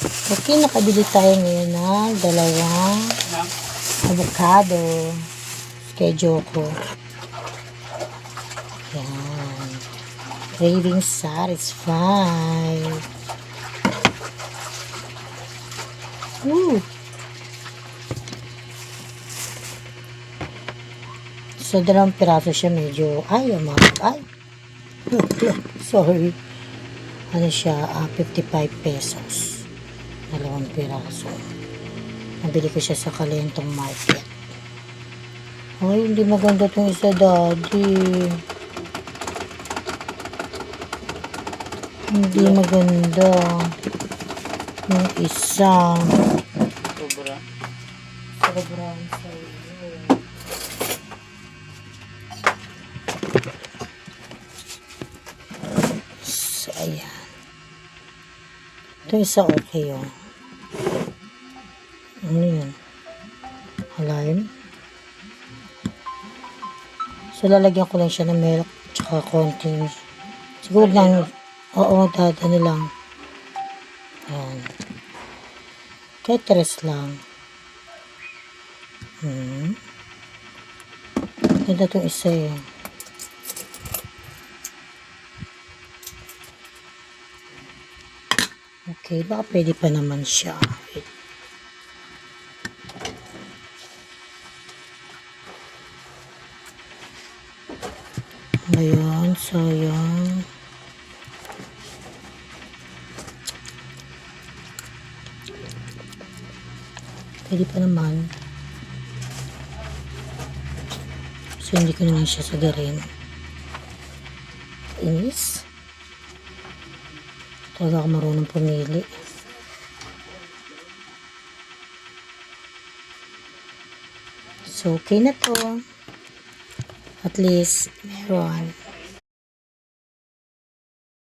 Okay, nakabili tayo ngayon ng dalawang avocado kay Joko. Yan. Craving satisfied. Woo! So, dalawang piraso siya medyo, sorry. Ano siya, 55 pesos. Dalawang piraso. Nabili ko siya sa Kalentong Market. Ay, hindi maganda itong isa, Daddy. Hindi maganda. Yung isa. Sobrang sa'yo. So, ayan. Ito isa okay, oh. Ano yun? Halime. So, lalagyan ko lang siya ng milk tsaka konting siguro lang, oo, ano lang. Ayan. Kahit tres lang. Ganda itong isa eh. Okay, baka pwede pa naman siya. Ayan, sayang. Pwede pa naman. So, hindi ko naman siya sagarin. Inis. Talaga ako marunong pumili. So, okay na to. At least, meron.